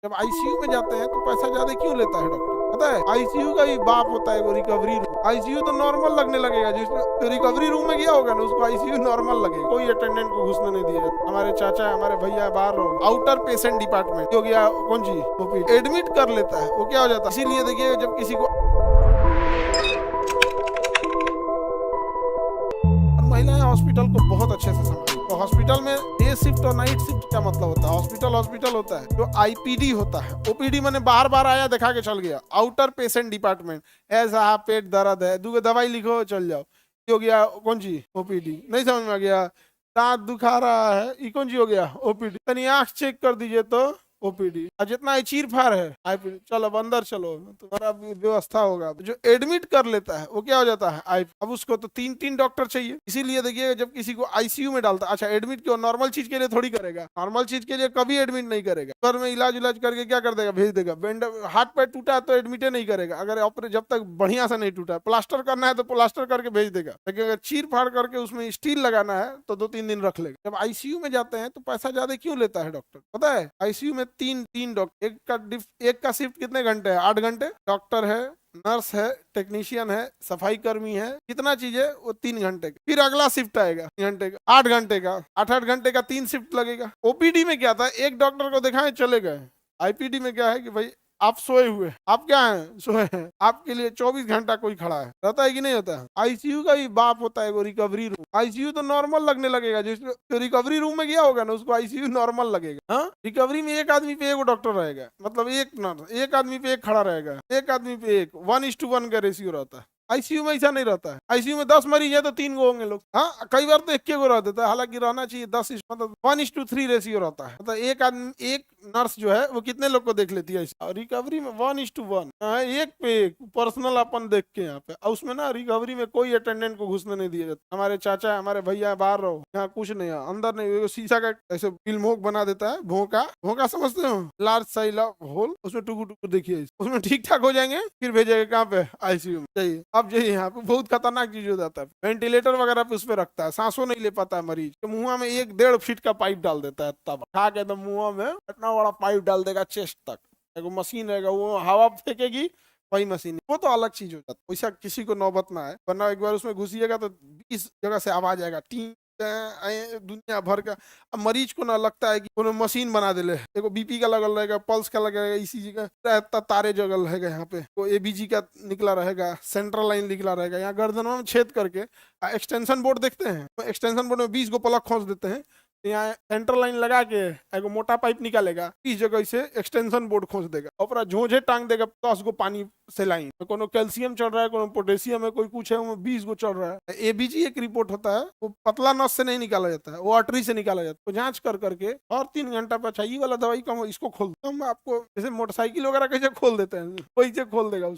जब आईसीयू में जाते हैं तो पैसा ज्यादा क्यों लेता है डॉक्टर? पता है, आईसीयू का भी बाप होता है वो रिकवरी रूम। आईसीयू तो नॉर्मल लगने लगेगा, जिसमें जो रिकवरी रूम में गया होगा ना उसको आईसीयू नॉर्मल लगेगा। कोई अटेंडेंट को घुसने नहीं दिया जाता। हमारे चाचा हमारे भैया बाहर रहो, आउटर पेशेंट डिपार्टमेंट हो गया, कौन सी ओपी एडमिट कर लेता है, वो क्या हो जाता है। इसीलिए देखिए जब किसी को महिलाएं हॉस्पिटल को बहुत अच्छे से संभाली। तो हॉस्पिटल में डे शिफ्ट और नाइट शिफ्ट क्या मतलब होता है? हॉस्पिटल होता है, जो आईपीडी होता है, ओपीडी मैंने बार बार आया दिखा के चल गया। आउटर पेशेंट डिपार्टमेंट, ऐसा पेट दर्द है, दो दवाई लिखो चल जाओ, ये हो गया कौन सी ओपीडी। नहीं समझ में आ गया? दांत दुखा रहा है, ये कौन सी हो गया ओपीडी। तनी आंख चेक कर दीजिए तो ओपीडी। और जितना चीर फाड़ है आईपीडी। चलो अब अंदर चलो, तुम्हारा व्यवस्था होगा। जो एडमिट कर लेता है वो क्या हो जाता है आई। अब उसको तो तीन तीन डॉक्टर चाहिए। इसीलिए देखिए जब किसी को आईसीयू में डालता, अच्छा एडमिट क्यों, नॉर्मल चीज के लिए थोड़ी करेगा, नॉर्मल चीज के लिए कभी एडमिट नहीं करेगा। घर में इलाज करके क्या कर देगा, भेज देगा। हाथ पैर टूटा है तो एडमिट नहीं करेगा, अगर ऑपरेशन जब तक बढ़िया से नहीं टूटा। प्लास्टर करना है तो प्लास्टर करके भेज देगा, लेकिन अगर चीर फाड़ करके उसमें स्टील लगाना है तो 2-3 दिन रख लेगा। जब आईसीयू में जाते हैं तो पैसा ज्यादा क्यों लेता है डॉक्टर? पता है, आईसीयू में तीन डॉक्टर, एक का शिफ्ट कितने घंटे है? 8 घंटे। डॉक्टर है, नर्स है, टेक्नीशियन है, सफाई कर्मी है, कितना चीज है वो 3 घंटे का। फिर अगला शिफ्ट आएगा 3 घंटे का, 8 घंटे का, 8-8 घंटे का 3 शिफ्ट लगेगा। ओपीडी में क्या था, एक डॉक्टर को दिखाए चले गए। आईपीडी में क्या है कि भाई आप सोए हुए, आप क्या हैं, सोए हैं, आपके लिए 24 घंटा कोई खड़ा है। रहता है कि नहीं होता है? आईसीयू का भी बाप होता है वो रिकवरी रूम। आईसीयू तो नॉर्मल लगने लगेगा, जिसमें जो रिकवरी रूम में गया होगा ना उसको आईसीयू नॉर्मल लगेगा। हाँ, रिकवरी में एक आदमी पे एक डॉक्टर रहेगा, मतलब एक नर्स, एक आदमी पे एक खड़ा रहेगा, एक आदमी पे एक, 1:1 का रेशियो रहता है। आईसीयू में ऐसा नहीं रहता है। आईसीयू में 10 मरीज है तो 3 गो होंगे लोग। हाँ, कई बार तो 1 गो रह देता है, हालांकि रहना चाहिए 10, मतलब 1:3 रेशियो रहता है। मतलब एक आदमी, एक नर्स जो है वो कितने लोग को देख लेती है। रिकवरी में 1:1, एक पे एक पर्सनल अपन देख के यहाँ पे। और उसमें ना रिकवरी में कोई अटेंडेंट को घुसने नहीं दिया जाता। हमारे चाचा हमारे भैया बाहर रहो, यहाँ कुछ नहीं है, अंदर नहीं। वो शीशा का ऐसे फिल्मोक बना देता है, भोंका समझते हो, लार्ज साइज होल, उसमें टुकु देखिए, उसमें ठीक ठाक हो जाएंगे, फिर भेजेगा कहाँ पे, आईसीयू में। चाहिए अब यही यहाँ पे बहुत खतरनाक चीज हो जाता है। वेंटिलेटर वगैरह पे उस पे रखता है, सांसों नहीं ले पाता है मरीज, तो मुंह में 1-1.5 फीट का पाइप डाल देता है, तब खा के एकदम मुंह में इतना बड़ा पाइप डाल देगा चेस्ट तक। एगो मशीन रहेगा, वो हवा फेंकेगी, वही मशीन, वो तो अलग चीज हो जाता है। वैसा किसी को नौबत ना है, वरना एक बार उसमें घुसिएगा तो 20 जगह से आवाज आएगा, टी दुनिया भर का। अब मरीज को ना लगता है कि कोनो मशीन बना दे, देखो बीपी का लगल रहेगा, पल्स का लगेगा, इसी का तारे जगल रहेगा, यहाँ पे वो एबीजी का निकला रहेगा, सेंट्रल लाइन निकला रहेगा, यहाँ गर्दनों में छेद करके एक्सटेंशन बोर्ड देखते हैं, तो एक्सटेंशन बोर्ड में 20 गो प्लग खोस देते हैं, यहाँ सेंट्रल लाइन लगा के एगो मोटा पाइप निकालेगा, इस जगह से एक्सटेंशन बोर्ड खोस देगा, और झोझे टांग देगा 10 गो पानी से लाइन। तो कोनो कैल्शियम चढ़ रहा है, कोनो पोटेशियम है, कोई कुछ है, वो 20 गो चढ़ रहा है। एबीजी एक रिपोर्ट होता है, वो पतला नस से नहीं निकाला जाता है, वो आर्टरी से निकाला जाता है। तो जांच कर करके और 3 घंटा पर चाहिए वाला दवाई कम, इसको खोल, हम आपको जैसे मोटरसाइकिल वगैरह कैसे खोल देते हैं, वैसे खोल देगा।